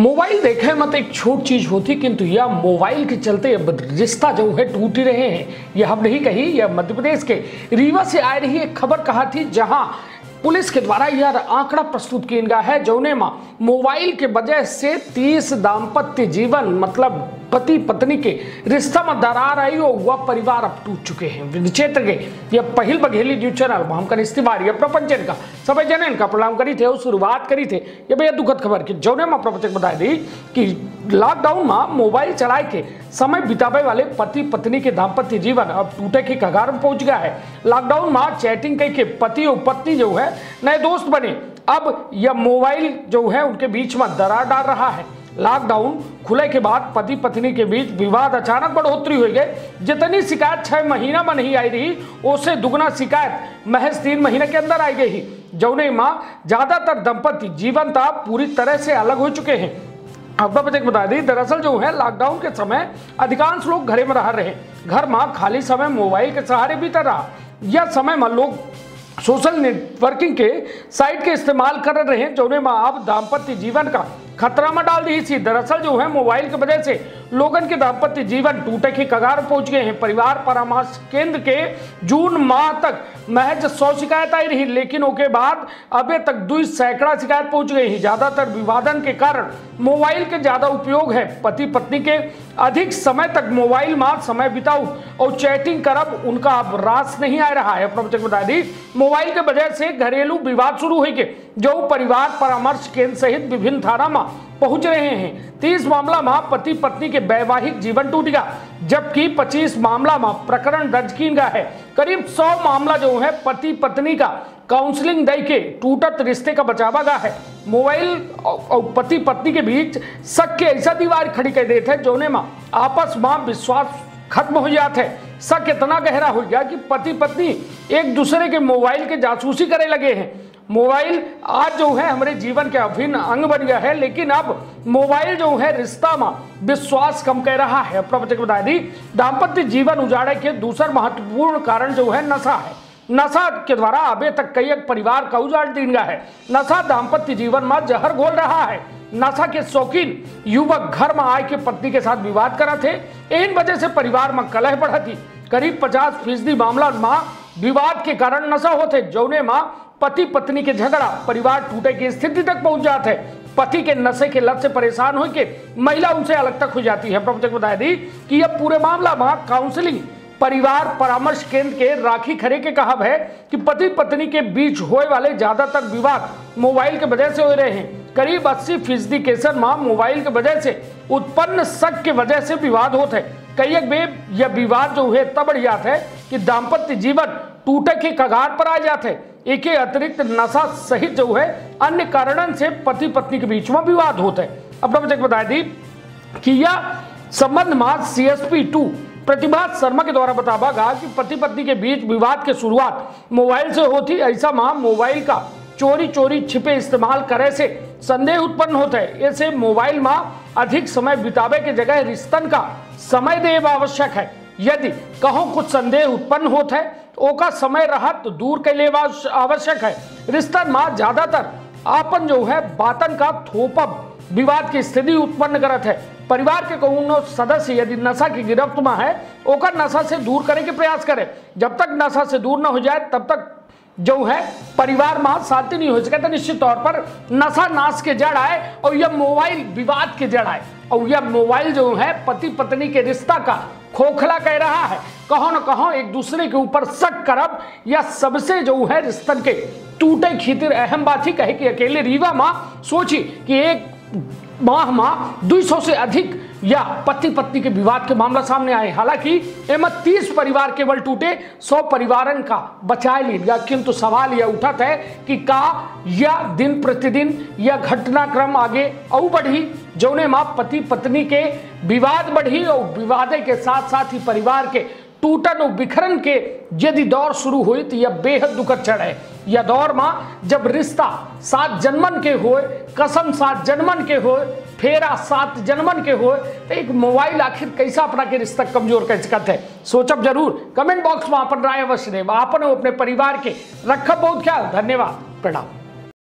Mobile देखे मत एक छोट चीज होती, किंतु यह मोबाइल के चलते अब रिश्ता जो है टूट ही रहे हैं। यह हम नहीं कही, यह मध्य प्रदेश के रीवा से आ रही एक खबर कहा थी, जहां पुलिस के द्वारा यह आंकड़ा प्रस्तुत किया गया है। जौने मां मोबाइल के वजह से 30 दाम्पत्य जीवन मतलब पति पत्नी के रिश्ता में दरार आई और वह परिवार अब टूट चुके हैं। क्षेत्र के यह पहल बघेली न्यूज चैनल हम का इस्तेमाल यह प्रपंचन का सभी जन का प्रणाम करी थे और शुरुआत करी थे ये बेहद दुखद खबर की। जौने मां प्रपंचक बता दी कि लॉकडाउन में मोबाइल चलाए के समय बितावे वाले पति पत्नी के दाम्पत्य जीवन अब टूटे के कगार में पहुंच गया है। लॉकडाउन में चैटिंग करके पति और पत्नी जो है नए दोस्त बने। अब यह मोबाइल जो है उनके बीच में दरार डाल रहा है। लॉकडाउन खुले के बाद पति पत्नी के बीच विवाद अचानक बढ़ोतरी हो गई। जितनी शिकायत 6 महीना में नहीं आई रही, उससे दुगना शिकायत महज 3 महीने के अंदर आई गई। जौने मां ज्यादातर दंपति जीवन था पूरी तरह से अलग हो चुके हैं। आपको बता दी, दरअसल जो है लॉकडाउन के समय अधिकांश लोग घरे में रह रहे। घर में खाली समय मोबाइल के सहारे बीता रहा। यह समय में लोग सोशल नेटवर्किंग के साइट के इस्तेमाल कर रहे हैं, जौने में आप दाम्पत्य जीवन का खतरा में डाल दी थी। दरअसल जो है मोबाइल की वजह से लोगन के दाम्पत्य जीवन टूटे के कगार पहुंच गए हैं। परिवार परामर्श केंद्र के जून माह तक महज 100 शिकायत आई रही, लेकिन उसके बाद अभी तक 2 सैकड़ा शिकायत पहुंच गई है। ज्यादातर विवादन के कारण मोबाइल के ज्यादा उपयोग है। पति पत्नी के अधिक समय तक मोबाइल में समय बिताऊ और चैटिंग करब उनका अब रास नहीं आ रहा है। प्रवचक बता दी, मोबाइल के वजह से घरेलू विवाद शुरू हुए के जो परिवार परामर्श केंद्र सहित विभिन्न थाना में पहुंच रहे हैं। 30 मामला में पति पत्नी के वैवाहिक जीवन टूट गया, जबकि 25 मामला में प्रकरण दर्ज किया गया है। करीब 100 मामला जो है पति पत्नी का काउंसलिंग दे के टूटत रिश्ते का बचावा गया है। मोबाइल और पति पत्नी के बीच शक के ऐसा दीवार खड़ी कर देते हैं, जोने में आपस में विश्वास खत्म हो जाते हैं। शक इतना गहरा हो गया कि पति पत्नी एक दूसरे के मोबाइल के जासूसी करे लगे हैं। मोबाइल आज जो है हमारे जीवन के अभिन्न अंग बन गया है, लेकिन अब मोबाइल जो है रिश्ता में विश्वास कम कर रहा है। प्रवचक बता दी, दाम्पत्य जीवन उजाड़े के दूसरा महत्वपूर्ण कारण जो है नशा है। नशा के द्वारा अभी तक कई एक परिवार का उजाड़ दिन गया है। नशा दाम्पत्य जीवन में जहर घोल रहा है। नशा के शौकीन युवक घर में आए के पत्नी के साथ विवाद करा थे। इन वजह से परिवार में कलह बढ़ा थी। करीब 50% मामला में विवाद के कारण नशा होते, जौने मां पति पत्नी के झगड़ा परिवार टूटे की स्थिति तक पहुंच जाते हैं। पति के नशे के लत से परेशान होकर महिला उनसे अलग तक हो जाती है। प्रवचक बता दी कि यह पूरे मामला में काउंसलिंग परिवार परामर्श केंद्र के राखी खरे के कहब है कि पति पत्नी के बीच होने वाले ज्यादातर विवाद मोबाइल के वजह से हो रहे हैं। करीब 80% केसन में मोबाइल के वजह से उत्पन्न शक के वजह से विवाद होते हैं। कई एक यह विवाद जो है तब बढ़ जाता है कि दाम्पत्य जीवन टूटे के कगार पर आ जाते हैं। एक अतिरिक्त नशा सहित जो है अन्य कारणों से पति पत्नी के बीच में विवाद होते हैं। अब प्रवचक बता दी कि यह संबंध में CSP 2 प्रतिभा शर्मा के द्वारा बतावा गया कि पति पत्नी के बीच विवाद की शुरुआत मोबाइल से होती। ऐसा में मोबाइल का चोरी चोरी छिपे इस्तेमाल करे से संदेह उत्पन्न होता है। ऐसे मोबाइल में अधिक समय बितावे के जगह रिश्तन का समय देव आवश्यक है। यदि कहो कुछ संदेह उत्पन्न होता है तो ओका समय रहा तो दूर के लिए आवश्यक है। रिश्तन में ज्यादातर आपन जो है बातन का थोपब विवाद की स्थिति उत्पन्न करत है। परिवार के कोनो सदस्य यदि नशा की गिरफ्त में है, ओकर नशा से दूर करने के प्रयास करे। जब तक नशा से दूर न हो जाए तब तक जो है परिवार में शांति नहीं हो सके। तो निश्चित तौर पर नशा नाश के जड़ आए और यह मोबाइल विवाद के जड़ आए, और यह मोबाइल जो है पति पत्नी के रिश्ता का खोखला कह रहा है। कहो न कहो एक दूसरे के ऊपर शक करब या सबसे जो है रिश्तन के टूटे खीतिर अहम बात ही कहे कि अकेले रीवा मां सोची कि एक माह में 200 से अधिक या पति पत्नी के विवाद के मामला सामने आए। हालांकि एवं 30 परिवार केवल टूटे, 100 परिवारन का बचाए लिया। किंतु सवाल यह उठता है कि का यह दिन प्रतिदिन यह घटनाक्रम आगे और बढ़ी, जौने मां पति पत्नी के विवाद बढ़ी और विवादे के साथ साथ ही परिवार के टूटन और बिखरन के यदि दौर शुरू हुई तो यह बेहद दुखद क्षण है। यह दौर में जब रिश्ता 7 जन्मन के होए, कसम 7 जन्मन के होए, फेरा 7 जन्मन के होए, तो एक मोबाइल आखिर कैसा अपना के रिश्ता कमजोर कर सकता है। सोचब जरूर। कमेंट बॉक्स में अपन राय अवश्य देव। आपन अपने परिवार के रखब बहुत ख्याल। धन्यवाद, प्रणाम।